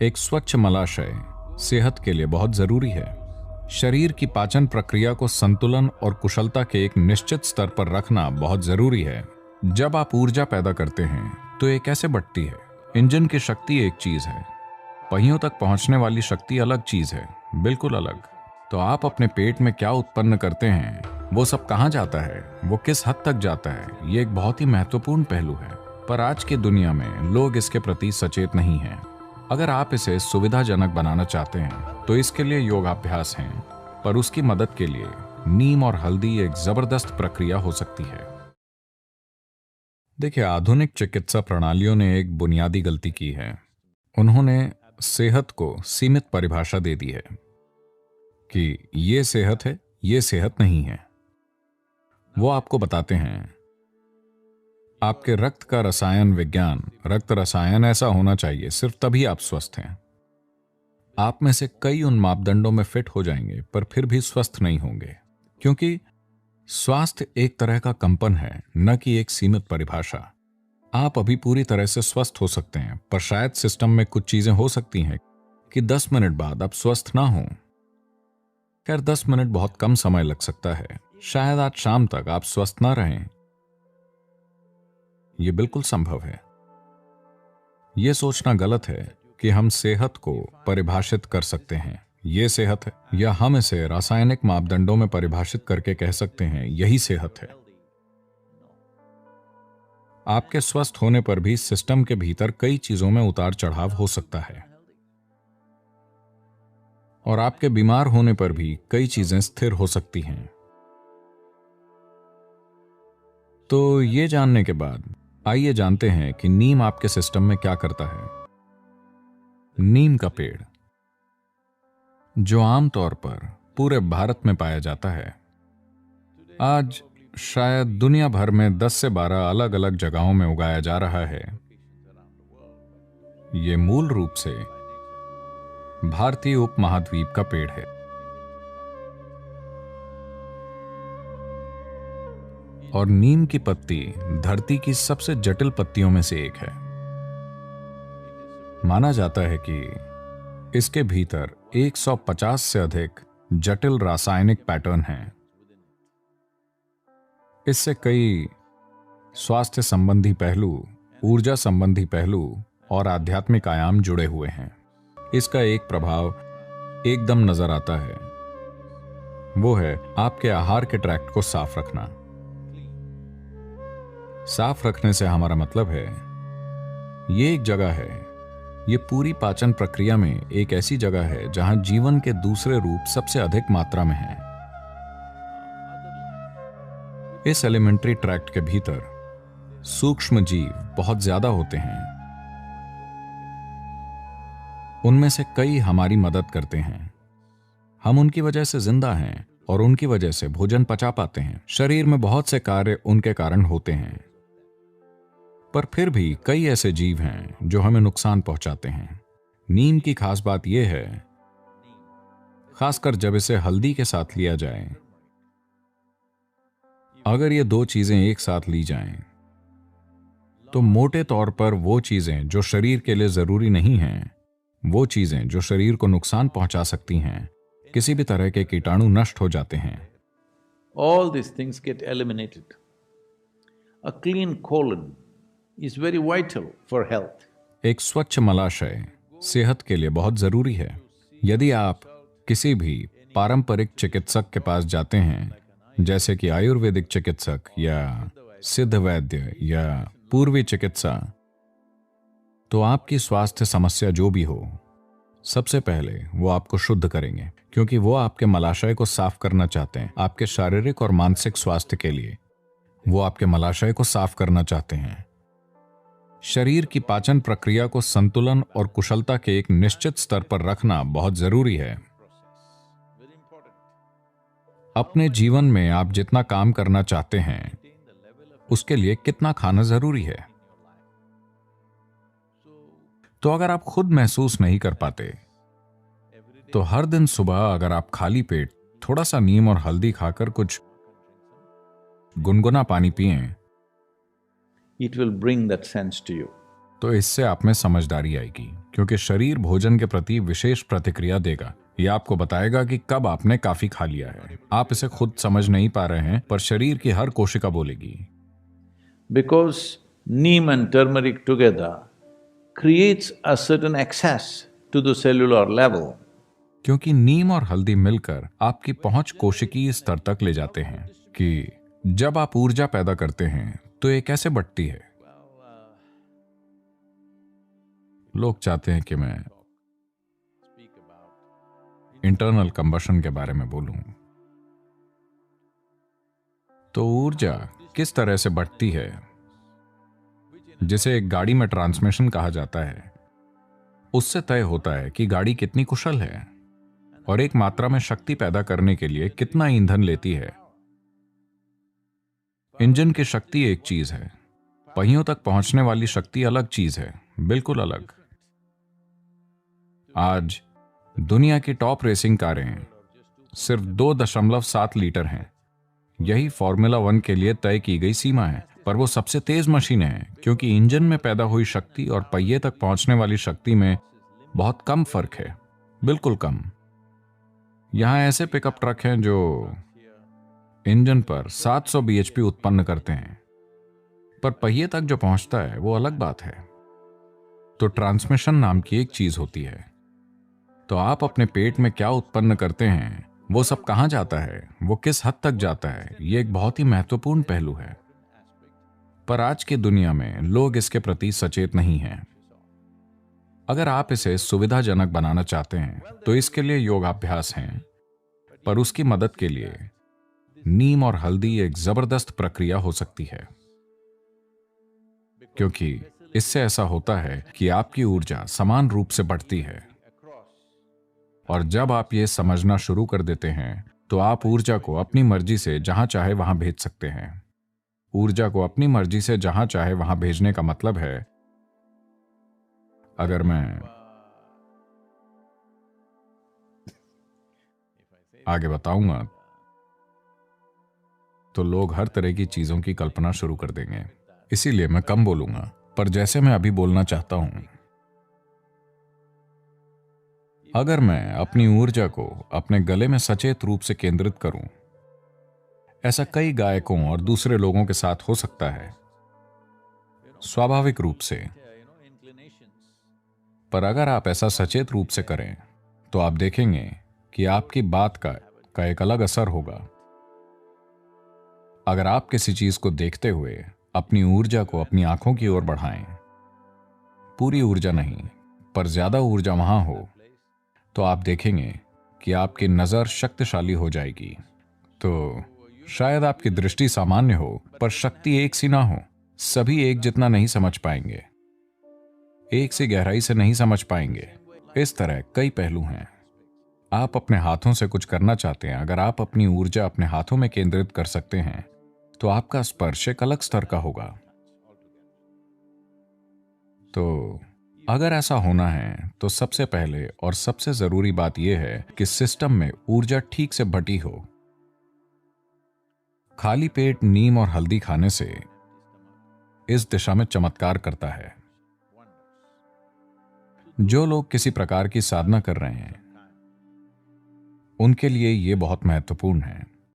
एक स्वच्छ मलाशय सेहत के लिए बहुत जरूरी है। शरीर की पाचन प्रक्रिया को संतुलन और कुशलता के एक निश्चित स्तर पर रखना बहुत जरूरी है। जब आप ऊर्जा पैदा करते हैं तो ये कैसे बढ़ती है? इंजन की शक्ति एक चीज है, पहियों तक पहुंचने वाली शक्ति अलग चीज है, बिल्कुल अलग। तो आप अपने पेट में क्या उत्पन्न करते हैं, वो सब कहां जाता है, वो किस हद तक जाता है, ये एक बहुत ही महत्वपूर्ण पहलू है। पर आज की दुनिया में लोग इसके प्रति सचेत नहीं हैं। अगर आप इसे सुविधाजनक बनाना चाहते हैं तो इसके लिए योगाभ्यास हैं, पर उसकी मदद के लिए नीम और हल्दी एक जबरदस्त प्रक्रिया हो सकती है। देखिए, आधुनिक चिकित्सा प्रणालियों ने एक बुनियादी गलती की है। उन्होंने सेहत को सीमित परिभाषा दे दी है कि ये सेहत है, ये सेहत नहीं है। वो आपको बताते हैं आपके रक्त का रसायन विज्ञान, रक्त रसायन ऐसा होना चाहिए, सिर्फ तभी आप स्वस्थ हैं। आप में से कई उन मापदंडों में फिट हो जाएंगे पर फिर भी स्वस्थ नहीं होंगे, क्योंकि स्वास्थ्य एक तरह का कंपन है, न कि एक सीमित परिभाषा। आप अभी पूरी तरह से स्वस्थ हो सकते हैं, पर शायद सिस्टम में कुछ चीजें हो सकती हैं कि 10 मिनट बाद आप स्वस्थ ना हो। खैर, 10 मिनट बहुत कम समय लग सकता है। शायद आज शाम तक आप स्वस्थ ना रहें। यह बिल्कुल संभव है। यह सोचना गलत है कि हम सेहत को परिभाषित कर सकते हैं, यह सेहत है, या हम इसे रासायनिक मापदंडों में परिभाषित करके कह सकते हैं यही सेहत है। आपके स्वस्थ होने पर भी सिस्टम के भीतर कई चीजों में उतार चढ़ाव हो सकता है, और आपके बीमार होने पर भी कई चीजें स्थिर हो सकती हैं। तो ये जानने के बाद आइए जानते हैं कि नीम आपके सिस्टम में क्या करता है। नीम का पेड़, जो आमतौर पर पूरे भारत में पाया जाता है, आज शायद दुनिया भर में 10 से 12 अलग अलग जगहों में उगाया जा रहा है। यह मूल रूप से भारतीय उपमहाद्वीप का पेड़ है और नीम की पत्ती धरती की सबसे जटिल पत्तियों में से एक है। माना जाता है कि इसके भीतर 150 से अधिक जटिल रासायनिक पैटर्न हैं। इससे कई स्वास्थ्य संबंधी पहलू, ऊर्जा संबंधी पहलू और आध्यात्मिक आयाम जुड़े हुए हैं। इसका एक प्रभाव एकदम नजर आता है, वो है आपके आहार के ट्रैक्ट को साफ रखना। साफ रखने से हमारा मतलब है, ये एक जगह है, ये पूरी पाचन प्रक्रिया में एक ऐसी जगह है जहां जीवन के दूसरे रूप सबसे अधिक मात्रा में हैं। इस एलिमेंट्री ट्रैक्ट के भीतर सूक्ष्म जीव बहुत ज्यादा होते हैं। उनमें से कई हमारी मदद करते हैं। हम उनकी वजह से जिंदा हैं और उनकी वजह से भोजन पचा पाते हैं। शरीर में बहुत से कार्य उनके कारण होते हैं, पर फिर भी कई ऐसे जीव हैं जो हमें नुकसान पहुंचाते हैं। नीम की खास बात यह है, खासकर जब इसे हल्दी के साथ लिया जाए, अगर ये दो चीजें एक साथ ली जाएं, तो मोटे तौर पर वो चीजें जो शरीर के लिए जरूरी नहीं हैं, वो चीजें जो शरीर को नुकसान पहुंचा सकती हैं, किसी भी तरह के कीटाणु नष्ट हो जाते हैं। All these things get eliminated. A clean colon is very vital for health. एक स्वच्छ मलाशय सेहत के लिए बहुत जरूरी है। यदि आप किसी भी पारंपरिक चिकित्सक के पास जाते हैं, जैसे कि आयुर्वेदिक चिकित्सक या सिद्ध वैद्य या पूर्वी चिकित्सा, तो आपकी स्वास्थ्य समस्या जो भी हो, सबसे पहले वो आपको शुद्ध करेंगे, क्योंकि वो आपके मलाशय को साफ करना चाहते हैं। आपके शारीरिक और मानसिक स्वास्थ्य के लिए वो आपके मलाशय को साफ करना चाहते हैं। शरीर की पाचन प्रक्रिया को संतुलन और कुशलता के एक निश्चित स्तर पर रखना बहुत जरूरी है। अपने जीवन में आप जितना काम करना चाहते हैं, उसके लिए कितना खाना जरूरी है। तो अगर आप खुद महसूस नहीं कर पाते, तो हर दिन सुबह अगर आप खाली पेट थोड़ा सा नीम और हल्दी खाकर कुछ गुनगुना पानी पिएं, It will bring that sense to you. तो इससे आप में समझदारी आएगी, क्योंकि शरीर भोजन के प्रति विशेष प्रतिक्रिया देगा। यह आपको बताएगा कि कब आपने काफी खा लिया है। आप इसे खुद समझ नहीं पा रहे हैं, पर शरीर की हर कोशिका बोलेगी। Because neem and turmeric together creates a certain access to the cellular level. क्योंकि नीम और हल्दी मिलकर आपकी पहुंच कोशिकीय स्तर तक ले जाते हैं कि जब आप ऊर्जा पैदा करते हैं तो ये कैसे बढ़ती है। लोग चाहते हैं कि मैं इंटरनल कंबशन के बारे में बोलूं। तो ऊर्जा किस तरह से बढ़ती है, जिसे एक गाड़ी में ट्रांसमिशन कहा जाता है, उससे तय होता है कि गाड़ी कितनी कुशल है और एक मात्रा में शक्ति पैदा करने के लिए कितना ईंधन लेती है। इंजन की शक्ति एक चीज है, पहियों तक पहुंचने वाली शक्ति अलग चीज है, बिल्कुल अलग। आज दुनिया की टॉप रेसिंग कारें सिर्फ 2.7 लीटर हैं। यही फॉर्मूला 1 के लिए तय की गई सीमा है, पर वो सबसे तेज मशीनें हैं, क्योंकि इंजन में पैदा हुई शक्ति और पहिए तक पहुंचने वाली शक्ति में बहुत कम फर्क है, बिल्कुल कम। यहां ऐसे पिकअप ट्रक हैं जो इंजन पर 700 bhp उत्पन्न करते हैं, पर पहिए तक जो पहुंचता है वो अलग बात है। तो ट्रांसमिशन नाम की एक चीज होती है। तो आप अपने पेट में क्या उत्पन्न करते हैं, वो सब कहां जाता है, वो किस हद तक जाता है, ये एक बहुत ही महत्वपूर्ण पहलू है। पर आज की दुनिया में लोग इसके प्रति सचेत नहीं हैं। अगर आप इसे सुविधाजनक बनाना चाहते हैं तो इसके लिए योगाभ्यास हैं, पर उसकी मदद के लिए नीम और हल्दी एक जबरदस्त प्रक्रिया हो सकती है, क्योंकि इससे ऐसा होता है कि आपकी ऊर्जा समान रूप से बढ़ती है। और जब आप ये समझना शुरू कर देते हैं तो आप ऊर्जा को अपनी मर्जी से जहां चाहे वहां भेज सकते हैं। ऊर्जा को अपनी मर्जी से जहां चाहे वहां भेजने का मतलब है, अगर मैं आगे बताऊंगा तो लोग हर तरह की चीजों की कल्पना शुरू कर देंगे, इसीलिए मैं कम बोलूंगा। पर जैसे मैं अभी बोलना चाहता हूं, अगर मैं अपनी ऊर्जा को अपने गले में सचेत रूप से केंद्रित करूं, ऐसा कई गायकों और दूसरे लोगों के साथ हो सकता है, स्वाभाविक रूप से। पर अगर आप ऐसा सचेत रूप से करें तो आप देखेंगे कि आपकी बात का एक अलग असर होगा। अगर आप किसी चीज को देखते हुए अपनी ऊर्जा को अपनी आंखों की ओर बढ़ाएं, पूरी ऊर्जा नहीं पर ज्यादा ऊर्जा वहां हो, तो आप देखेंगे कि आपकी नजर शक्तिशाली हो जाएगी। तो शायद आपकी दृष्टि सामान्य हो, पर शक्ति एक सी ना हो। सभी एक जितना नहीं समझ पाएंगे, एक सी गहराई से नहीं समझ पाएंगे। इस तरह कई पहलू हैं। आप अपने हाथों से कुछ करना चाहते हैं, अगर आप अपनी ऊर्जा अपने हाथों में केंद्रित कर सकते हैं तो आपका स्पर्श एक अलग स्तर का होगा। तो अगर ऐसा होना है तो सबसे पहले और सबसे जरूरी बात यह है कि सिस्टम में ऊर्जा ठीक से बटी हो। खाली पेट नीम और हल्दी खाने से इस दिशा में चमत्कार करता है। जो लोग किसी प्रकार की साधना कर रहे हैं उनके लिए यह बहुत महत्वपूर्ण है।